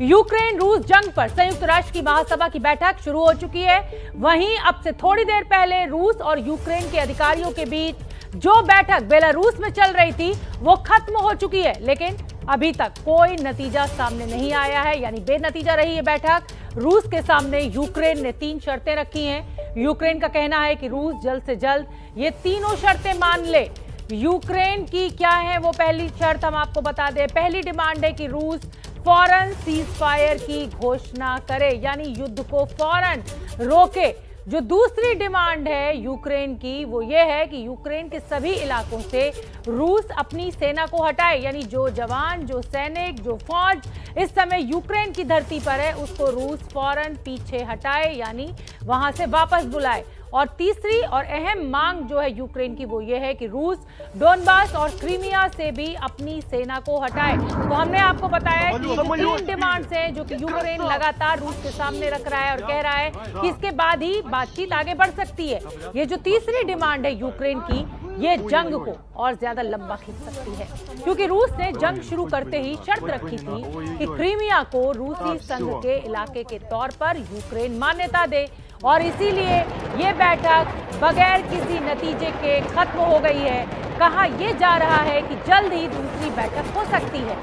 Ukraine रूस जंग पर संयुक्त राष्ट्र की महासभा की बैठक शुरू हो चुकी है। वहीं अब से थोड़ी देर पहले रूस और यूक्रेन के अधिकारियों के बीच जो बैठक बेलारूस में चल रही थी वो खत्म हो चुकी है, लेकिन अभी तक कोई नतीजा सामने नहीं आया है, यानी बेनतीजा रही है बैठक। रूस के सामने यूक्रेन ने 3 शर्तें रखी हैं। यूक्रेन का कहना है कि रूस जल्द से जल्द ये तीनों शर्तें मान ले। यूक्रेन की क्या है वो पहली शर्त हम आपको बता दें। पहली डिमांड है कि रूस फौरन सीज फायर की घोषणा करे, यानी युद्ध को फौरन रोके। जो दूसरी डिमांड है यूक्रेन की वो ये है कि यूक्रेन के सभी इलाकों से रूस अपनी सेना को हटाए, यानी जो जवान, जो सैनिक, जो फौज इस समय यूक्रेन की धरती पर है उसको रूस फौरन पीछे हटाए, यानी वहां से वापस बुलाए। और तीसरी और अहम मांग जो है यूक्रेन की वो ये है कि रूस डोनबास और क्रीमिया से भी अपनी सेना को हटाए। तो हमने आपको बताया कि 3 डिमांड्स हैं जो कि यूक्रेन लगातार रूस के सामने रख रहा है और कह रहा है कि इसके बाद ही बातचीत आगे बढ़ सकती है। ये जो तीसरी डिमांड है यूक्रेन की, ये जंग को और ज्यादा लंबा खींच सकती है, क्योंकि रूस ने जंग शुरू करते ही शर्त रखी थी कि क्रीमिया को रूसी संघ के इलाके के तौर पर यूक्रेन मान्यता दे, और इसीलिए ये बैठक बगैर किसी नतीजे के खत्म हो गई है। कहा यह जा रहा है कि जल्द ही दूसरी बैठक हो सकती है।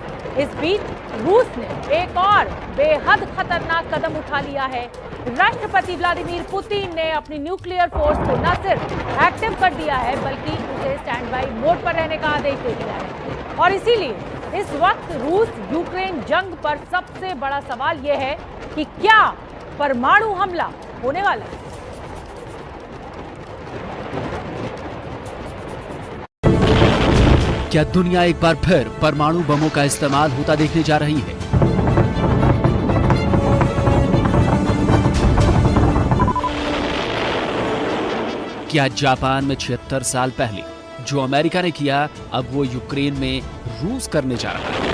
इस बीच रूस ने एक और बेहद खतरनाक कदम उठा लिया है। राष्ट्रपति व्लादिमीर पुतिन ने अपनी न्यूक्लियर फोर्स को न सिर्फ एक्टिव कर दिया है बल्कि उसे स्टैंड बाई मोड पर रहने का आदेश दे दिया है। और इसीलिए इस वक्त रूस यूक्रेन जंग पर सबसे बड़ा सवाल यह है कि क्या परमाणु हमला होने वाला है। क्या दुनिया एक बार फिर परमाणु बमों का इस्तेमाल होता देखने जा रही है? क्या जापान में 76 साल पहले जो अमेरिका ने किया अब वो यूक्रेन में रूस करने जा रहा है?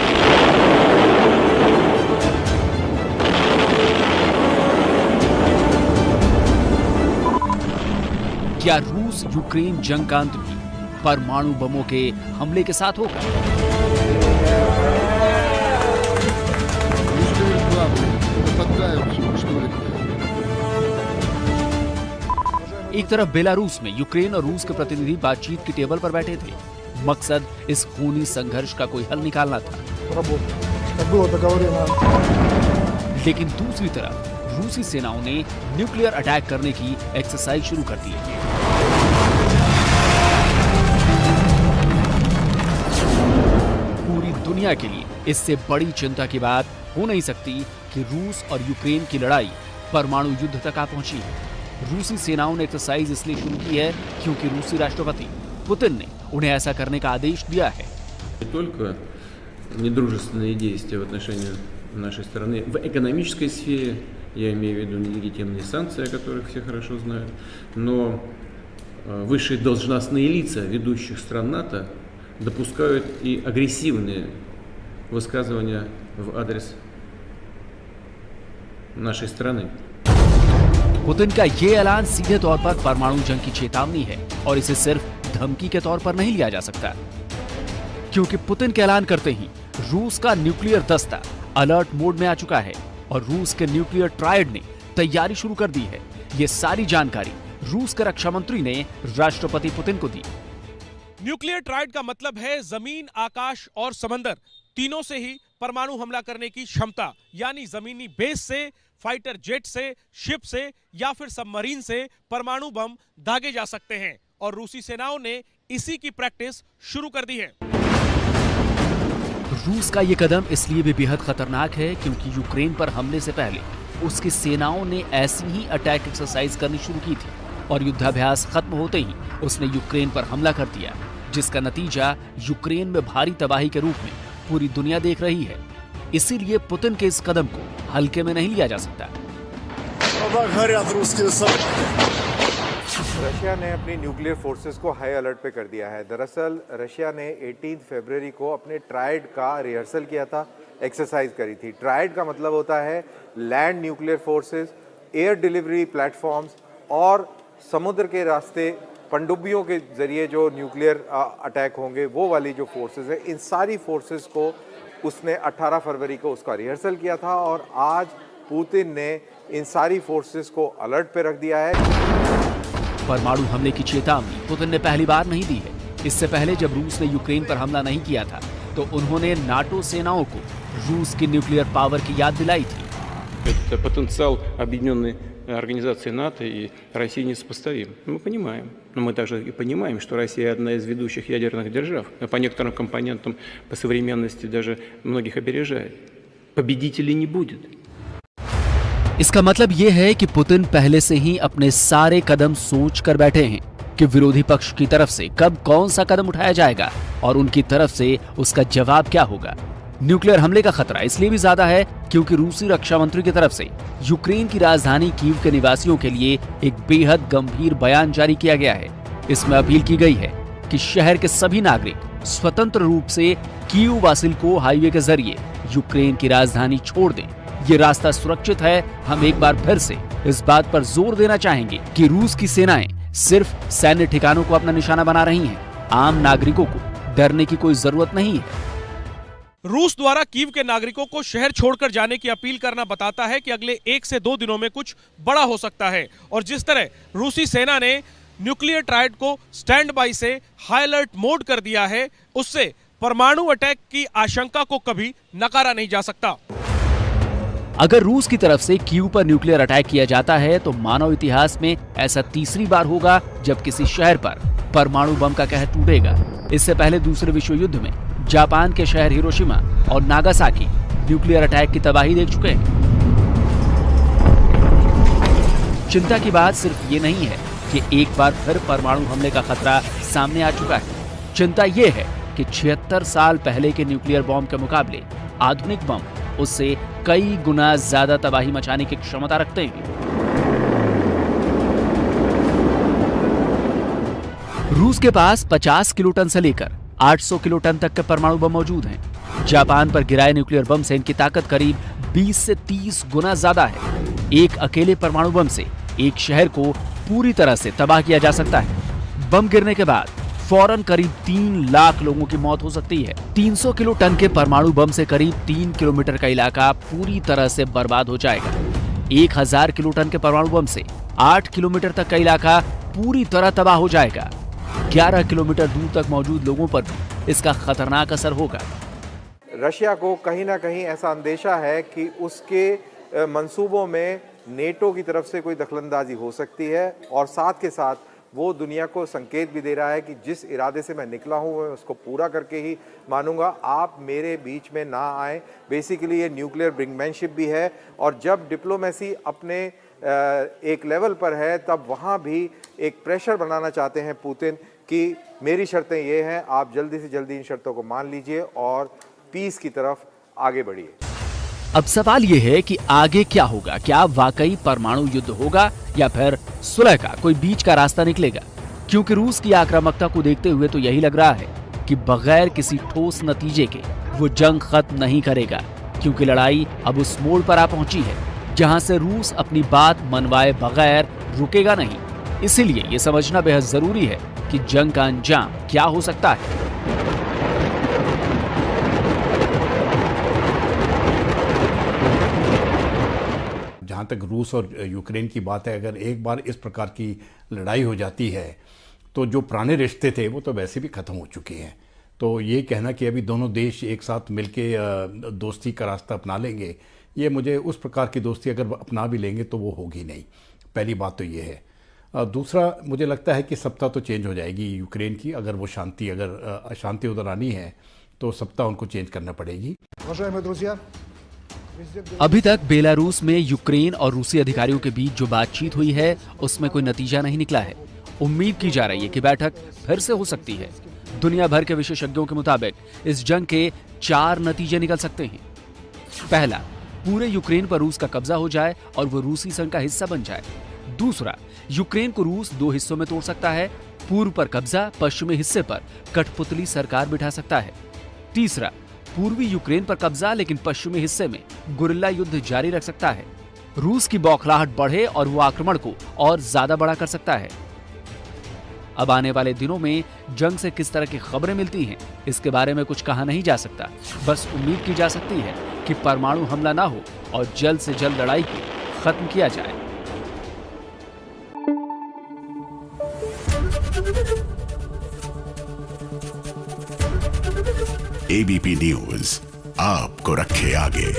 क्या रूस यूक्रेन जंग का अंत भी परमाणु बमों के हमले के साथ होगा? एक तरफ बेलारूस में यूक्रेन और रूस के प्रतिनिधि बातचीत की टेबल पर बैठे थे। मकसद इस खूनी संघर्ष का कोई हल निकालना था। लेकिन दूसरी तरफ रूसी सेनाओं ने न्यूक्लियर अटैक करने की एक्सरसाइज शुरू कर दी है। पूरी दुनिया के लिए इससे बड़ी चिंता की बात हो नहीं सकती कि रूस और यूक्रेन की लड़ाई परमाणु युद्ध तक आ पहुंची है। रूसी सेनाओं ने एक्सरसाइज इसलिए शुरू की है क्योंकि रूसी राष्ट्रपति पुतिन ने उन्हें ऐसा करने का आदेश दिया है। Недружественные действия в отношении нашей страны в экономической сфере, я имею в виду нелегитимные санкции, о которых все хорошо знают, но высшие должностные лица ведущих стран НАТО допускают и агрессивные высказывания в адрес нашей страны. पुतिन का ये ऐलान सीधे तौर पर परमाणु जंग की चेतावनी है और इसे सिर्फ धमकी के तौर पर नहीं लिया जा सकता, क्योंकि पुतिन के ऐलान करते ही रूस का न्यूक्लियर दस्ता अलर्ट मोड में आ चुका है और रूस के न्यूक्लियर ट्रायड ने तैयारी शुरू कर दी है। ये सारी जानकारी रूस के रक्षा मंत्री ने राष्ट्रपति पुतिन को दी। न्यूक्लियर ट्रायड का मतलब है जमीन, आकाश और समंदर तीनों से ही परमाणु हमला करने की क्षमता, यानी जमीनी बेस से, फाइटर जेट से, शिप से या फिर सबमरीन से परमाणु बम दागे जा सकते हैं और रूसी सेनाओं ने इसी की प्रैक्टिस शुरू कर दी है। रूस का ये कदम इसलिए भी बेहद खतरनाक है क्योंकि यूक्रेन पर हमले से पहले उसकी सेनाओं ने ऐसी ही अटैक एक्सरसाइज करनी शुरू की थी और युद्धाभ्यास खत्म होते ही उसने यूक्रेन पर हमला कर दिया, जिसका नतीजा यूक्रेन में भारी तबाही के रूप में पूरी दुनिया देख रही है। इसीलिए पुतिन के इस कदम को हल्के में नहीं लिया जा सकता। रशिया ने अपनी न्यूक्लियर फोर्सेस को हाई अलर्ट पे कर दिया है। दरअसल रशिया ने 18 फरवरी को अपने ट्रायड का रिहर्सल किया था, एक्सरसाइज करी थी। ट्रायड का मतलब होता है land nuclear forces, air delivery platforms और समुद्र के रास्ते पनडुब्बियों के जरिए जो न्यूक्लियर अटैक होंगे वो वाली जो फोर्सेस है, इन सारी फोर्सेस को उसने 18 फरवरी को उसका रिहर्सल किया था और आज पुतिन ने इन सारी फोर्सेस को अलर्ट पे रख दिया है। परमाणु हमले की चेतावनी पुतिन ने पहली बार नहीं दी है। इससे पहले जब रूस ने यूक्रेन पर हमला नहीं किया था तो उन्होंने नाटो सेनाओं को रूस की न्यूक्लियर पावर की याद दिलाई थी। Это потенциал объединенной организации НАТО и России несопоставим. Мы понимаем. Но мы также и понимаем, что Россия одна из ведущих ядерных держав. По некоторым компонентам, по современности даже многих опережает. Победителей не будет. इसका मतलब यह है कि पुतिन पहले से ही अपने सारे कदम सोच कर बैठे हैं कि विरोधी पक्ष की तरफ से कब कौन सा कदम उठाया जाएगा और उनकी तरफ से उसका जवाब क्या होगा। न्यूक्लियर हमले का खतरा इसलिए भी ज्यादा है क्योंकि रूसी रक्षा मंत्री की तरफ से यूक्रेन की राजधानी कीव के निवासियों के लिए एक बेहद गंभीर बयान जारी किया गया है। इसमें अपील की गई है कि शहर के सभी नागरिक स्वतंत्र रूप से कीव वासिल्को हाईवे के जरिए यूक्रेन की राजधानी छोड़ दें। ये रास्ता सुरक्षित है। हम एक बार फिर से इस बात पर जोर देना चाहेंगे कि रूस की सेनाएं सिर्फ सैन्य ठिकानों को अपना निशाना बना रही हैं। आम नागरिकों को डरने की कोई जरूरत नहीं है। रूस द्वारा कीव के नागरिकों को शहर छोड़कर जाने की अपील करना बताता है कि अगले 1 से 2 दिनों में कुछ बड़ा हो सकता है। और जिस तरह रूसी सेना ने न्यूक्लियर ट्रायड को स्टैंड बाई से हाई अलर्ट मोड कर दिया है, उससे परमाणु अटैक की आशंका को कभी नकारा नहीं जा सकता। अगर रूस की तरफ से कीव पर न्यूक्लियर अटैक किया जाता है तो मानव इतिहास में ऐसा तीसरी बार होगा जब किसी शहर पर परमाणु बम का कहर टूटेगा। इससे पहले दूसरे विश्व युद्ध में जापान के शहर हिरोशिमा और नागासाकी न्यूक्लियर अटैक की तबाही देख चुके हैं। चिंता की बात सिर्फ ये नहीं है कि एक बार फिर परमाणु हमले का खतरा सामने आ चुका है। चिंता ये है कि 76 साल पहले के न्यूक्लियर बम के मुकाबले आधुनिक बम उससे कई गुना ज्यादा तबाही मचाने की क्षमता रखते हैं। रूस के पास 50 किलोटन से लेकर 800 किलोटन तक के परमाणु बम मौजूद हैं। जापान पर गिराए न्यूक्लियर बम से इनकी ताकत करीब 20 से 30 गुना ज्यादा है। एक अकेले परमाणु बम से एक शहर को पूरी तरह से तबाह किया जा सकता है। बम गिरने के बाद फौरन करीब 3 लाख लोगों की मौत हो सकती है। 300 किलो टन के परमाणु बम से करीब 3 किलोमीटर का इलाका पूरी तरह से बर्बाद हो जाएगा। 1000 किलो टन के परमाणु बम से 8 किलोमीटर तक का इलाका पूरी तरह तबाह हो जाएगा। 11 किलोमीटर दूर तक मौजूद लोगों पर भी इसका खतरनाक असर होगा। रशिया को कहीं ना कहीं ऐसा अंदेशा है कि उसके मंसूबों में नेटो की तरफ से कोई दखलंदाजी हो सकती है और साथ के साथ वो दुनिया को संकेत भी दे रहा है कि जिस इरादे से मैं निकला हूँ मैं उसको पूरा करके ही मानूंगा, आप मेरे बीच में ना आए। बेसिकली ये न्यूक्लियर ब्रिंकमैनशिप भी है और जब डिप्लोमेसी अपने एक लेवल पर है तब वहाँ भी एक प्रेशर बनाना चाहते हैं पुतिन कि मेरी शर्तें ये हैं, आप जल्दी से जल्दी इन शर्तों को मान लीजिए और पीस की तरफ आगे बढ़िए। अब सवाल यह है कि आगे क्या होगा। क्या वाकई परमाणु युद्ध होगा या फिर सुलह का कोई बीच का रास्ता निकलेगा? क्योंकि रूस की आक्रामकता को देखते हुए तो यही लग रहा है कि बगैर किसी ठोस नतीजे के वो जंग खत्म नहीं करेगा, क्योंकि लड़ाई अब उस मोड़ पर आ पहुंची है जहां से रूस अपनी बात मनवाए बगैर रुकेगा नहीं। इसीलिए ये समझना बेहद जरूरी है कि जंग का अंजाम क्या हो सकता है। जहाँ तक रूस और यूक्रेन की बात है, अगर एक बार इस प्रकार की लड़ाई हो जाती है तो जो पुराने रिश्ते थे वो तो वैसे भी ख़त्म हो चुके हैं। तो ये कहना कि अभी दोनों देश एक साथ मिलके दोस्ती का रास्ता अपना लेंगे, ये मुझे उस प्रकार की दोस्ती अगर अपना भी लेंगे तो वो होगी नहीं। पहली बात तो ये है। दूसरा, मुझे लगता है कि सत्ता तो चेंज हो जाएगी यूक्रेन की। अगर वो अगर अशांति उधर आनी है तो सत्ता उनको चेंज करना पड़ेगी। अभी तक बेलारूस में यूक्रेन और रूसी अधिकारियों के बीच जो बातचीत हुई है उसमें कोई नतीजा नहीं निकला है। उम्मीद की जा रही है कि बैठक फिर से हो सकती है। दुनिया भर के विशेषज्ञों के मुताबिक इस जंग के 4 नतीजे निकल सकते हैं। पहला, पूरे यूक्रेन पर रूस का कब्जा हो जाए और वो रूसी संघ का हिस्सा बन जाए। दूसरा, यूक्रेन को रूस 2 हिस्सों में तोड़ सकता है। पूर्व पर कब्जा, पश्चिमी हिस्से पर कठपुतली सरकार बिठा सकता है। तीसरा, पूर्वी यूक्रेन पर कब्जा लेकिन पश्चिमी हिस्से में गुरिल्ला युद्ध जारी रख सकता है। रूस की बौखलाहट बढ़े और वो आक्रमण को और ज्यादा बड़ा कर सकता है। अब आने वाले दिनों में जंग से किस तरह की खबरें मिलती हैं, इसके बारे में कुछ कहा नहीं जा सकता। बस उम्मीद की जा सकती है कि परमाणु हमला ना हो और जल्द से जल्द लड़ाई को खत्म किया जाए। एबीपी न्यूज आपको रखे आगे।